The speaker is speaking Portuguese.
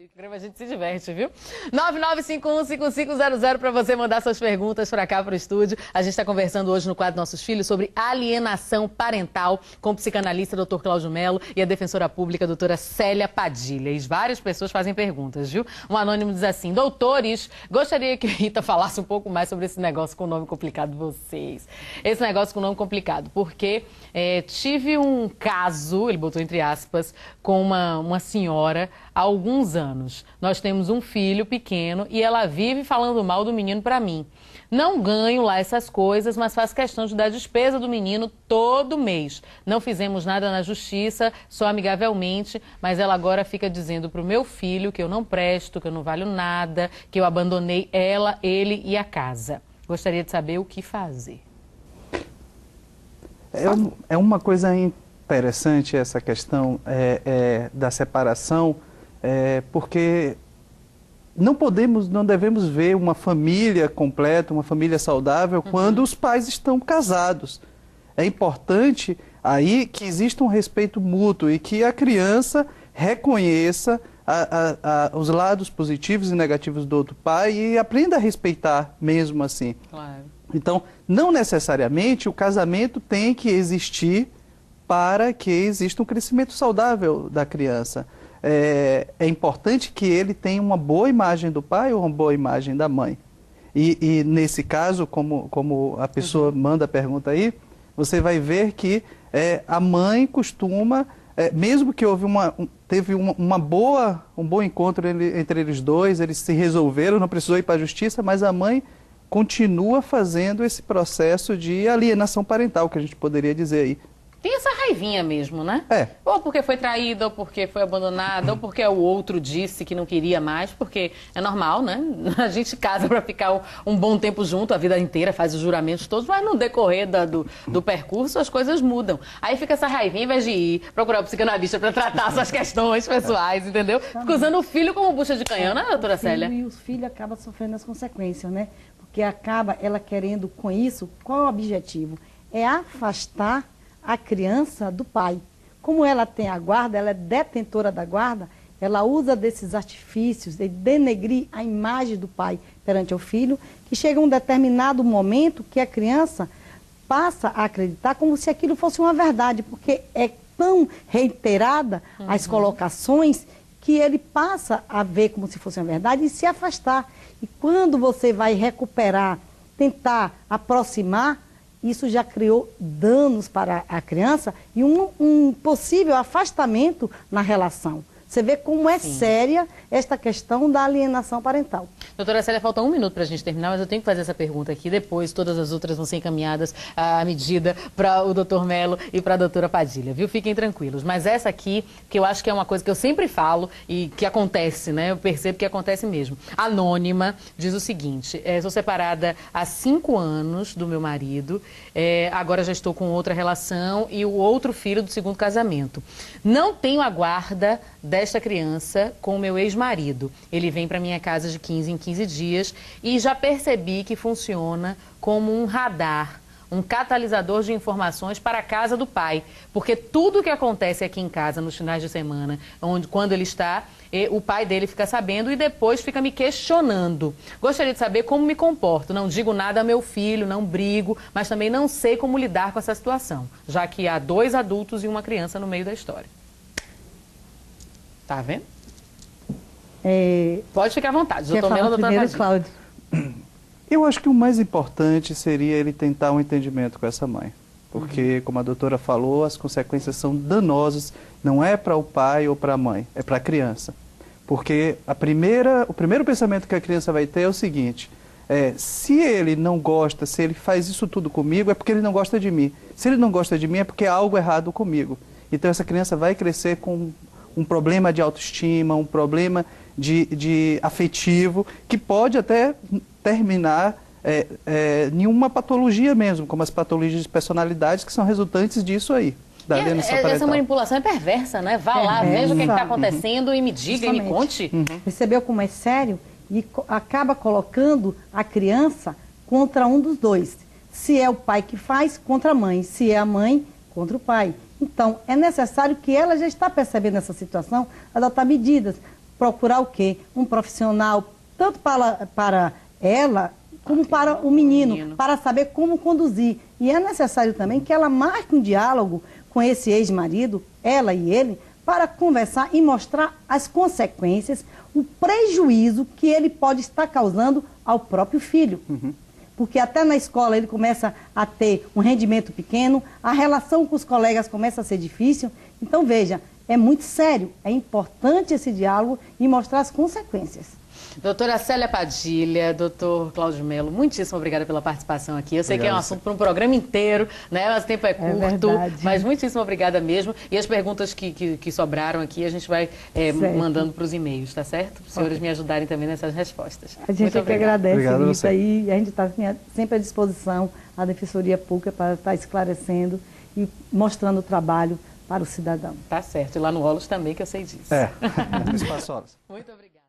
A gente se diverte, viu? 99515500 para você mandar suas perguntas para cá para o estúdio. A gente está conversando hoje no quadro Nossos Filhos sobre alienação parental com o psicanalista Dr. Cláudio Mello e a defensora pública doutora Célia Padilha. E várias pessoas fazem perguntas, viu? Um anônimo diz assim: doutores, gostaria que a Rita falasse um pouco mais sobre esse negócio com nome complicado de vocês. Esse negócio com nome complicado, porque tive um caso, ele botou entre aspas, com uma senhora há alguns anos. Nós temos um filho pequeno e ela vive falando mal do menino para mim. Não ganho lá essas coisas, mas faço questão de dar despesa do menino todo mês. Não fizemos nada na justiça, só amigavelmente, mas ela agora fica dizendo pro meu filho que eu não presto, que eu não valho nada, que eu abandonei ela, ele e a casa. Gostaria de saber o que fazer. É uma coisa interessante essa questão da separação, porque não devemos ver uma família completa, uma família saudável, quando os pais estão casados. É importante aí que exista um respeito mútuo e que a criança reconheça os lados positivos e negativos do outro pai e aprenda a respeitar mesmo assim. Claro. Então, não necessariamente o casamento tem que existir para que exista um crescimento saudável da criança. É importante que ele tenha uma boa imagem do pai ou uma boa imagem da mãe. E nesse caso, como a pessoa manda a pergunta aí, você vai ver que a mãe costuma, mesmo que teve um bom encontro entre eles dois, eles se resolveram, não precisou ir para a justiça, mas a mãe continua fazendo esse processo de alienação parental, que a gente poderia dizer aí. Tem essa raivinha mesmo, né? Ou porque foi traída, ou porque foi abandonada, ou porque o outro disse que não queria mais, porque é normal, né? A gente casa para ficar um bom tempo junto, a vida inteira, faz os juramentos todos, mas no decorrer do percurso as coisas mudam. Aí fica essa raivinha, ao invés de ir procurar o psicanalista para tratar suas questões pessoais, entendeu? Fica usando o filho como bucha de canhão, né, doutora Célia? E os filhos acabam sofrendo as consequências, né? Porque acaba ela querendo com isso, qual é o objetivo? É afastar a criança do pai. Como ela tem a guarda, ela é detentora da guarda, ela usa desses artifícios de denegrir a imagem do pai perante o filho, que chega um determinado momento que a criança passa a acreditar como se aquilo fosse uma verdade, porque é tão reiterada as colocações que ele passa a ver como se fosse uma verdade e se afastar. E quando você vai recuperar, tentar aproximar, isso já criou danos para a criança e um possível afastamento na relação. Você vê como é séria esta questão da alienação parental. Doutora Célia, falta um minuto para a gente terminar, mas eu tenho que fazer essa pergunta aqui. Depois, todas as outras vão ser encaminhadas à medida para o doutor Mello e para a doutora Padilha, viu? Fiquem tranquilos. Mas essa aqui, que eu acho que é uma coisa que eu sempre falo e que acontece, né? Eu percebo que acontece mesmo. Anônima diz o seguinte: sou separada há 5 anos do meu marido, agora já estou com outra relação e o outro filho do segundo casamento. Não tenho a guarda desta criança com o meu ex-marido. Ele vem para minha casa de 15 em 15 dias e já percebi que funciona como um radar, um catalisador de informações para a casa do pai. Porque tudo que acontece aqui em casa nos finais de semana, quando ele está, o pai dele fica sabendo e depois fica me questionando. Gostaria de saber como me comporto. Não digo nada ao meu filho, não brigo, mas também não sei como lidar com essa situação, já que há 2 adultos e uma criança no meio da história. Tá vendo? Pode ficar à vontade. Quer falar primeiro, Cláudio? Eu acho que o mais importante seria ele tentar um entendimento com essa mãe. Porque, como a doutora falou, as consequências são danosas. Não é para o pai ou para a mãe, é para a criança. Porque o primeiro pensamento que a criança vai ter é o seguinte: se ele não gosta, se ele faz isso tudo comigo, é porque ele não gosta de mim. Se ele não gosta de mim, é porque há algo errado comigo. Então essa criança vai crescer com um problema de autoestima, um problema de afetivo, que pode até terminar em uma patologia mesmo, como as patologias de personalidade que são resultantes disso aí. Essa manipulação é perversa, né? Vá lá, veja o que está acontecendo e me diga e me conte. Percebeu como é sério? E acaba colocando a criança contra um dos dois. Se é o pai que faz, contra a mãe. Se é a mãe, contra o pai. Então, é necessário que ela já está percebendo essa situação, adotar medidas. procurar o quê? Um profissional, tanto para ela, como para o menino, para saber como conduzir. E é necessário também que ela marque um diálogo com esse ex-marido, ela e ele, para conversar e mostrar as consequências, o prejuízo que ele pode estar causando ao próprio filho. Porque até na escola ele começa a ter um rendimento pequeno, a relação com os colegas começa a ser difícil. Então, veja, é muito sério, é importante esse diálogo e mostrar as consequências. Doutora Célia Padilha, doutor Cláudio Melo, muitíssimo obrigada pela participação aqui. Eu sei que é um assunto para um programa inteiro, né? Mas o tempo é curto, mas muitíssimo obrigada mesmo. E as perguntas que sobraram aqui, a gente vai mandando para os e-mails, tá certo? Os senhores me ajudarem também nessas respostas. A gente é que agradece, Rita, e a gente está sempre à disposição, a Defensoria Pública, para estar esclarecendo e mostrando o trabalho para o cidadão. Tá certo. E lá no OLOS também, que eu sei disso. Espaço OLOS. Muito obrigada.